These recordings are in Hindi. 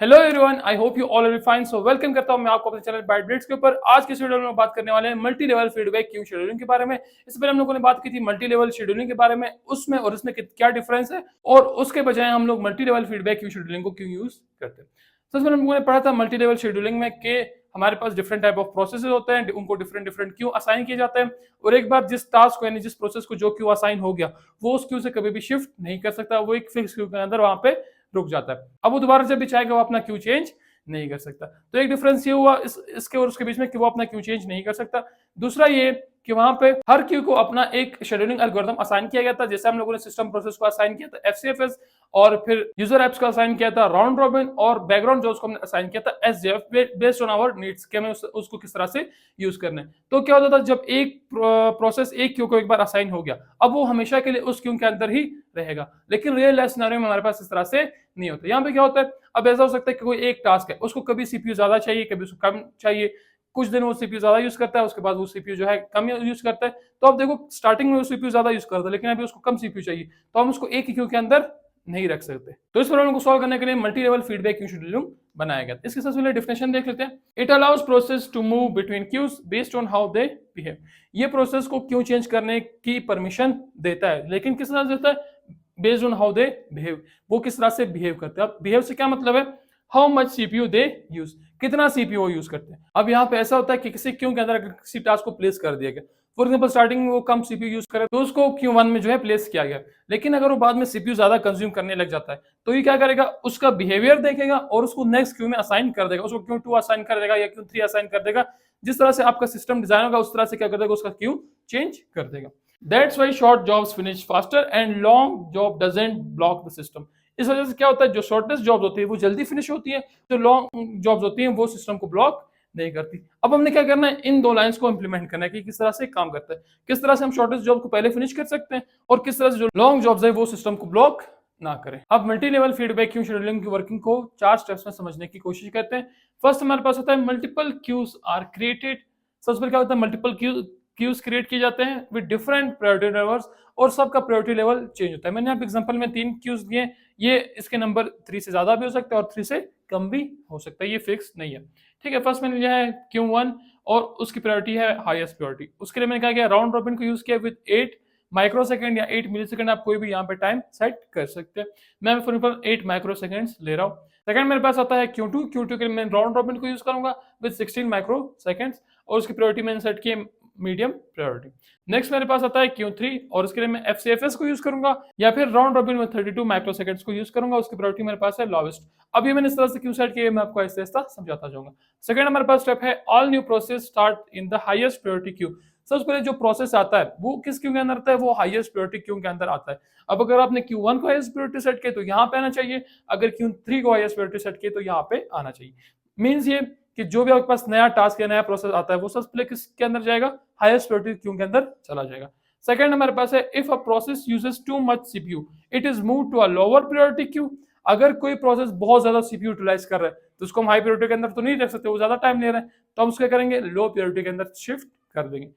Hello everyone, I hope you all are fine. So welcome करता हूं मैं आपको अपने चैनल बाइटब्लिट्स के ऊपर। आज के वीडियो में बात करने वाले हैं multi level feedback queue scheduling के बारे में। इससे पहले हम लोगों ने बात की थी मल्टी लेवल शेड्यूलिंग के बारे में, उसमें और इसमें क्या डिफरेंस है, और उसके बजाय हम लोग multi level feedback queue scheduling को क्यों यूज करते हैं। सबसे पहले हम लोगों ने पढ़ा था मल्टी लेवल शेड्यूलिंग में कि हमारे पास डिफरेंट टाइप ऑफ प्रोसेस होते हैं, उनको डिफरेंट डिफरेंट क्यू असाइन किए जाते हैं, और एक बार जिस टास्क को यानी जिस प्रोसेस को जो क्यू असाइन हो गया वो उस क्यू से कभी भी शिफ्ट नहीं कर सकता, वो एक फिक्स क्यू के अंदर वहां पे रुक जाता है। अब वो दोबारा जब भी चाहेगा वो अपना क्यू चेंज नहीं कर सकता। तो एक डिफरेंस ये हुआ इसके और उसके बीच में कि वो अपना क्यू चेंज नहीं कर सकता। दूसरा ये कि वहां पे हर क्यू को अपना एक शेड्यूलिंग एल्गोरिथम असाइन किया गया था, जैसे हम लोगों ने सिस्टम प्रोसेस को असाइन किया था एफसीएफएस, और फिर यूजर एप्स को असाइन किया था राउंड रॉबिन, और बैकग्राउंड जॉब्स को हमने असाइन किया था SJF based on our needs कि हमें उसको किस तरह से यूज करना है। तो क्या होता था, जब एक प्रोसेस एक क्यू को एक बार असाइन हो गया, अब वो हमेशा के लिए उस क्यू के अंदर ही रहेगा। लेकिन रियल लाइफ सिनेरियो में हमारे पास इस तरह से नहीं होता। यहाँ पे क्या होता है, अब ऐसा हो सकता है कि कोई एक टास्क है, उसको कभी सीपीयू ज्यादा चाहिए, कभी उसको कम चाहिए, कुछ दिन वो सीपीयू ज्यादा यूज करता है, उसके बाद वो सीपीयू जो है कम यूज करता है। तो अब देखो, स्टार्टिंग में वो सीपीयू ज्यादा यूज करता है, लेकिन अभी उसको कम सीपीयू चाहिए, तो हम उसको एक ही क्यू के अंदर नहीं रख सकते। तो इस प्रॉब्लम को सॉल्व करने के लिए multi level feedback queue scheduling बनाया गया। इसके सबसे पहले डेफिनेशन देख लेते हैं। It allows process to move between queues based on how they behave. ये प्रोसेस को क्यू चेंज करने की परमिशन देता है, लेकिन किस तरह से देता है? Based on how they behave, वो किस तरह से बिहेव करते हैं। अब बिहेव से क्या मतलब है? How much CPU they use, कितना सीपीयू यूज करते हैं। अब यहाँ पे ऐसा होता है कि किसी क्यू के अंदर अगर किसी टास्क को प्लेस कर दिया गया, फॉर एग्जांपल स्टार्टिंग में वो कम सीपीयू यूज करे तो उसको Q1 में जो है प्लेस किया गया, लेकिन अगर वो बाद में सीपीयू ज्यादा कंज्यूम करने लग जाता है तो ये क्या करेगा, उसका बिहेवियर देखेगा और उसको नेक्स्ट क्यू में असाइन कर देगा, उसको Q2 असाइन कर देगा या Q3 असाइन कर देगा। जिस तरह से आपका सिस्टम डिजाइन होगा उस तरह से क्या कर देगा, उसका क्यू चेंज कर देगा। That's why short jobs finish faster and long job doesn't block the system. इस वजह से क्या होता है, जो शॉर्टेस्ट जॉब्स होती है वो जल्दी फिनिश होती है, जो लॉन्ग जॉब्स होती हैं वो सिस्टम को ब्लॉक नहीं करती। अब हमने क्या करना है, इन दो लाइंस को इंप्लीमेंट करना है कि किस तरह से काम करता है, किस तरह से हम शॉर्टेस्ट जॉब को पहले फिनिश कर सकते हैं और किस तरह से जो लॉन्ग जॉब्स है वो सिस्टम को ब्लॉक ना करें। अब multi level feedback queue scheduling की वर्किंग को 4 स्टेप्स में समझने की कोशिश करते हैं। फर्स्ट हमारे पास होता है मल्टीपल क्यूज आर क्रिएटेड। सबसे पहले क्या होता है, मल्टीपल क्यूज क्रिएट किए जाते हैं विद डिफरेंट प्रायोरिटी लेवल्स, और सबका प्रायोरिटी लेवल चेंज होता है। मैंने यहाँ पे एग्जांपल में 3 क्यूज दिए, ये इसके नंबर 3 से ज्यादा भी हो सकता है और 3 से कम भी हो सकता है, ये फिक्स नहीं है। ठीक है, फर्स्ट मैंने लिया है Q1 और उसकी प्रायोरिटी है हाईएस्ट प्रायोरिटी। उसके लिए मैंने क्या किया, राउंड रॉबिन को यूज किया विद 8 माइक्रोसेकंड या 8 मिलीसेकंड, आप कोई भी यहाँ पे टाइम सेट कर सकते हैं। मैं फॉर एग्जांपल 8 माइक्रोसेकंड्स ले रहा हूँ। सेकंड मेरे पास आता है Q2 के लिए मैं राउंड रॉबिन को यूज करूंगा विद 16 माइक्रोसेकंड्स, और उसकी प्रायोरिटी मैंने सेट की मीडियम प्रायोरिटी। नेक्स्ट मेरे पास आता है Q3 और उसके लिए मैं FCFS को यूज करूंगा या फिर राउंड रॉबिन में 32 माइक्रोसेकंड्स को यूज करूंगा, उसकी प्रायोरिटी मेरे पास है लॉवेस्ट। अब ये मैंने इस तरह से क्यू सेट किया, मैं आपको ऐसे ऐसा समझाता जाऊंगा। सेकंड हमारे पास स्टेप है all new process start in the highest priority queue. सबसे पहले जो प्रोसेस आता है वो किस क्यू के अंदर आता है, वो हाईएस्ट प्रायोरिटी क्यू के अंदर आता है। अब अगर आपने Q1 को हाईएस्ट प्रायोरिटी सेट किया तो यहाँ पे आना चाहिए, अगर Q3 को हाईएस्ट प्रायोरिटी सेट किया तो यहाँ पे आना चाहिए। मींस ये कि जो भी आपके पास नया टास्क या नया प्रोसेस आता है वो सबसे पहले किसके अंदर जाएगा, हाईएस्ट प्रायोरिटी क्यू के अंदर चला जाएगा। सेकंड हमारे पास है if a process uses too much CPU it is move to a lower priority queue. अगर कोई प्रोसेस बहुत ज्यादा सीपीयू यूटिलाइज कर रहा है तो उसको हम हाई प्रायोरिटी के अंदर तो नहीं रख सकते, वो ज्यादा टाइम ले रहा है, तो हम उसको करेंगे लो प्रायोरिटी के अंदर शिफ्ट कर देंगे।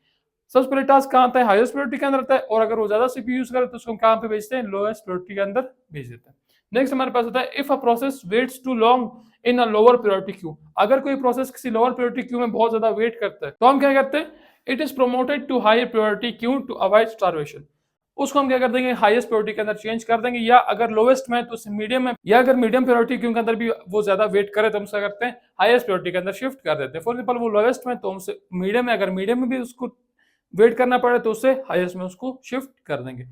सबसे पहले टास्क कहाँ आता है, हाईएस्ट प्रायोरिटी के अंदर आता है, और अगर वो ज्यादा सीपीयू यूज करे तो उसको हम कहाँ पे भेजते हैं, लोएस्ट प्रायोरिटी के अंदर भेज देते हैं। नेक्स्ट हमारे पास आता है if a process waits too long in a lower priority queue. अगर कोई प्रोसेस किसी लोअर प्रायोरिटी क्यू में बहुत ज्यादा वेट करता है तो हम क्या करते हैं, it is promoted to high priority queue to avoid starvation. उसको हम क्या कर देंगे, हाईएस्ट प्रायोरिटी के अंदर चेंज कर देंगे, या अगर लोवेस्ट में तो मीडियम में, या अगर मीडियम प्रायोरिटी क्यू के अंदर भी वो ज्यादा वेट करे तो हम क्या करते हैं, हाईएस्ट प्रायोरिटी के अंदर शिफ्ट कर देते हैं। फॉर एग्जांपल वो लोवेस्ट में तो हमसे मीडियम में, अगर मीडियम में भी उसको वेट करना पड़े तो उससे हाईएस्ट में उसको शिफ्ट कर देंगे।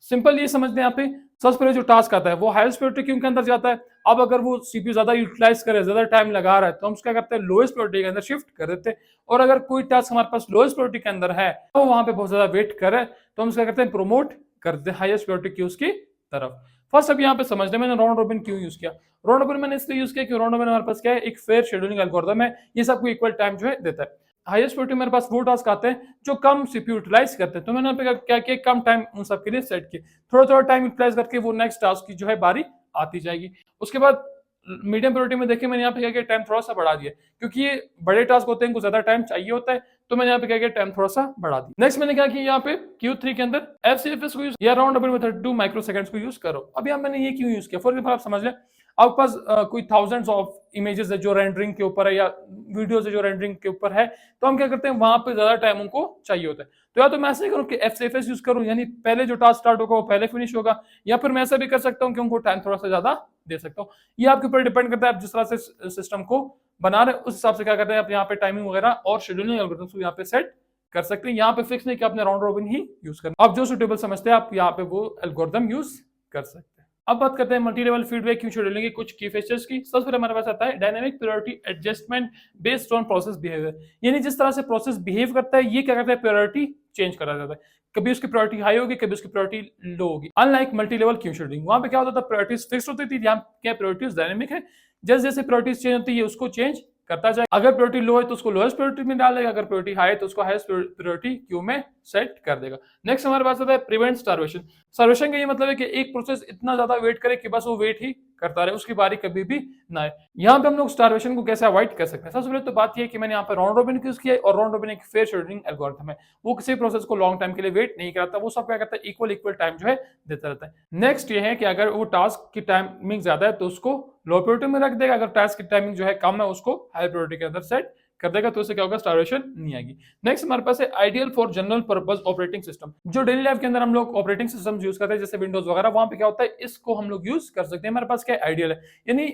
सिंपल ये समझते हैं यहाँ पे, सबसे पहले जो टास्क आता है वो हाईएस्ट प्रायोरिटी क्यू के अंदर जाता है। अब अगर वो सीपीयू ज्यादा यूटिलाइज करे, ज्यादा टाइम लगा रहा है तो हम क्या करते हैं, लोएस्ट प्रायोरिटी के अंदर शिफ्ट कर देते हैं। और अगर कोई टास्क हमारे पास लोएस्ट प्रायोरिटी के अंदर है तो वहां पे बहुत ज्यादा वेट करे तो हम क्या करते हैं, प्रोमोट कर देते हैं हाईएस्ट प्रायोरिटी क्यूज की तरफ। फर्स्ट अब यहाँ पे समझते हैं मैंने राउंड रॉबिन क्यों यूज किया। राउंड रॉबिन मैंने इसलिए यूज किया कि राउंड रॉबिन हमारे पास क्या है, एक फेयर शेड्यूलिंग एल्गोरिथम है, ये सबको इक्वल टाइम जो है देता है। हाईएस्ट प्रायोरिटी मेरे पास वो टास्क आते हैं जो कम सीपीयू यूटिलाइज करते हैं, तो मैंने यहाँ पे क्या किया, कम टाइम उन सब के लिए सेट किया, थोड़ा थोड़ा टाइम यूटिलाइज करके वो नेक्स्ट टास्क की जो है बारी आती जाएगी। उसके बाद मीडियम प्रायोरिटी में देखिए मैंने यहाँ पे क्या किया, टाइम थोड़ा सा बढ़ा दिया, क्योंकि ये बड़े टास्क होते हैं इनको ज्यादा टाइम चाहिए होता है, तो मैंने यहाँ पे क्या किया, टाइम थोड़ा सा बढ़ा दिया। नेक्स्ट मैंने क्या किया, यहाँ पे Q3 के अंदर FCFS को यूज या राउंड रॉबिन में 32 माइक्रो सेकंड्स को यूज करो। अब यहाँ मैंने ये क्यों यूज किया, फॉर एग्जांपल आप समझ लें, आपके पास कोई थाउजेंड्स ऑफ इमेजेस है जो रेंडरिंग के ऊपर है या वीडियोस है जो रेंडरिंग के ऊपर है, तो हम क्या करते हैं वहां पे ज्यादा टाइम उनको चाहिए होता है। तो या तो मैं ऐसे करूँ कि FCFS यूज करूँ, यानी पहले जो टास्क स्टार्ट होगा वो पहले फिनिश होगा, या फिर मैं ऐसा भी कर सकता हूँ कि उनको टाइम थोड़ा सा ज्यादा दे सकता हूँ। ये आपके ऊपर डिपेंड करता है आप जिस तरह से सिस्टम को बना रहे हैं उस हिसाब से क्या करते हैं आप यहाँ पे टाइमिंग वगैरह और शेड्यूलिंग एल्गोरिथम्स को यहाँ पे सेट कर सकते हैं। यहाँ पे फिक्स नहीं कि आपने राउंड रॉबिन ही यूज करना, आप जो सुटेबल समझते हैं आप यहाँ पे वो एल्गोरिथम यूज कर सकते हैं। अब बात करते हैं multi level feedback queue scheduling के कुछ की फीचर्स की। सबसे पहले हमारे पास आता है dynamic priority adjustment based on process behaviour, यानी जिस तरह से प्रोसेस बिहेव करता है ये क्या करता है प्रायोरिटी चेंज करा जाता है। कभी उसकी प्रायोरिटी हाई होगी, कभी उसकी प्रायोरिटी लो होगी। Unlike multi level queue scheduling, वहां पे क्या होता था प्रायोरिटीज फिक्स होती थी, यहाँ क्या प्रायोरिटीज डायनामिक है, जैसे जैसे प्रायोरिटीज चेंज होती है उसको चेंज करता जाए। अगर प्रायोरिटी लो है तो उसको लोएस्ट प्रायोरिटी में डाल देगा, अगर प्रायोरिटी हाई है तो उसको हाईएस्ट प्रायोरिटी क्यू में सेट कर देगा। नेक्स्ट हमारे पास आता है प्रिवेंट स्टारवेशन। स्टारवेशन का ये मतलब है कि एक प्रोसेस इतना ज्यादा वेट करे कि बस वो वेट ही करता रहे, उसकी बारी कभी भी ना आए। यहाँ पे हम लोग स्टारवेशन को कैसे अवॉइड कर सकते हैं। सबसे पहले तो बात ये है कि मैंने यहाँ पे राउंड रॉबिन यूज किया है, और राउंड रॉबिन एक फेयर शेड्यूलिंग एल्गोरिथम है, वो किसी प्रोसेस को लॉन्ग टाइम के लिए वेट नहीं कराता, वो सब क्या करता है इक्वल टाइम जो है देता रहता है। नेक्स्ट ये है कि अगर वो टास्क की टाइमिंग ज्यादा है तो उसको लो प्रायोरिटी में रख देगा, अगर टास्क की टाइमिंग जो है कम है उसको हाई प्रायोरिटी के अंदर सेट कर देगा, तो उससे क्या होगा स्टारवेशन नहीं आएगी। नेक्स्ट हमारे पास है ideal for general purpose operating system, जो डेली लाइफ के अंदर हम लोग ऑपरेटिंग सिस्टम यूज करते हैं जैसे विंडोज वगैरह, वहां पे क्या होता है इसको हम लोग यूज कर सकते हैं। हमारे पास क्या आइडियल है, यानी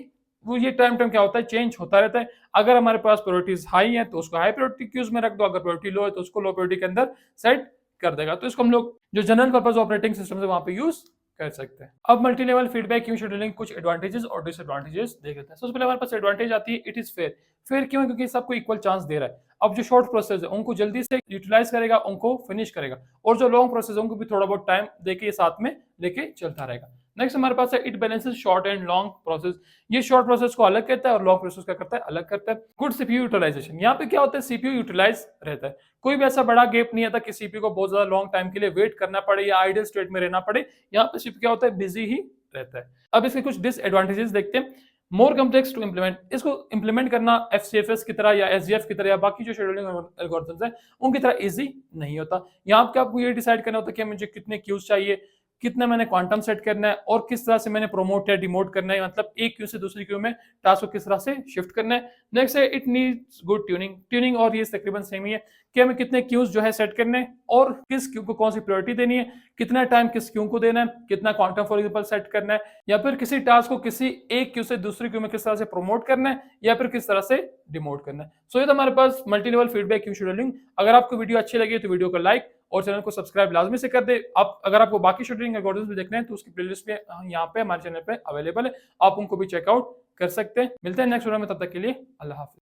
वो ये टाइम क्या होता है चेंज होता रहता है। अगर हमारे पास प्रायोरिटीज हाई है तो उसको हाई प्रायोरिटी क्यूज में रख दो, अगर प्रायोरिटी लो है तो उसको लो प्रायोरिटी के अंदर सेट कर देगा। तो इसको हम लोग जो जनरल पर्पस ऑपरेटिंग सिस्टम है वहां पे यूज कर सकते हैं। अब multi level feedback queue scheduling कुछ एडवांटेजेस और डिसएडवांटेजेस देख लेते हैं। सबसे पहले हमारे पास एडवांटेज आती है इट इज फेयर। फेयर क्यों है, क्योंकि सबको इक्वल चांस दे रहा है। अब जो शॉर्ट प्रोसेस है उनको जल्दी से यूटिलाइज करेगा, उनको फिनिश करेगा, और जो लॉन्ग प्रोसेस है उनको भी थोड़ा बहुत टाइम देके साथ में लेके चलता रहेगा। नेक्स्ट हमारे पास है it balances short and long process. ये शॉर्ट प्रोसेस को अलग करता है और लॉन्ग प्रोसेस का करता है अलग करता है। गुड सीपीयू यूटिलाइजेशन, यहाँ पे क्या होता है सीपीयू यूटिलाइज रहता है, कोई भी ऐसा बड़ा गैप नहीं आता कि सीपीयू को बहुत ज्यादा लॉन्ग टाइम के लिए वेट करना पड़े या आइडियल स्टेट में रहना पड़े। यहाँ पे सीपीयू क्या होता है बिजी ही रहता है। अब इसके कुछ डिसएडवांटेजेस देखते हैं। मोर कम्प्लेक्स टू इंप्लीमेंट, इसको इंप्लीमेंट करना FCFS की तरह या SGF की तरह या बाकी जो शेड्यूलिंग एल्गोरिथम्स है उनकी तरह इजी नहीं होता। यहाँ पे आपको ये डिसाइड करना होता है कि मुझे कितने क्यूज चाहिए, कितना मैंने क्वांटम सेट करना है, और किस तरह से मैंने प्रोमोट या डिमोट करना है, मतलब एक क्यू से दूसरी क्यू में टास्क को किस तरह से शिफ्ट करना है। नेक्स्ट है इट नीड्स गुड ट्यूनिंग और ये तकरीबन सेम ही है कि हमें कितने क्यूज जो है सेट करने हैं और किस क्यू को कौन सी प्रायोरिटी देनी है, कितना टाइम किस क्यू को देना है, कितना क्वांटम फॉर एग्जांपल सेट करना है, या फिर किसी टास्क को किसी एक क्यू से दूसरी क्यू में किस तरह से प्रमोट करना है या फिर किस तरह से डिमोट करना है। सो ये था हमारे पास multi level feedback queue scheduling. अगर आपको वीडियो अच्छी लगी तो वीडियो को लाइक और चैनल को सब्सक्राइब लाजमी से कर दे। आप अगर आपको बाकी शेड्यूलिंग एल्गोरिथम्स भी देखने हैं तो उसकी प्लेलिस्ट पे यहाँ पे हमारे चैनल पे अवेलेबल है, आप उनको भी चेकआउट कर सकते हैं। मिलते हैं नेक्स्ट वीडियो में, तब तक के लिए अल्लाह हाफिज।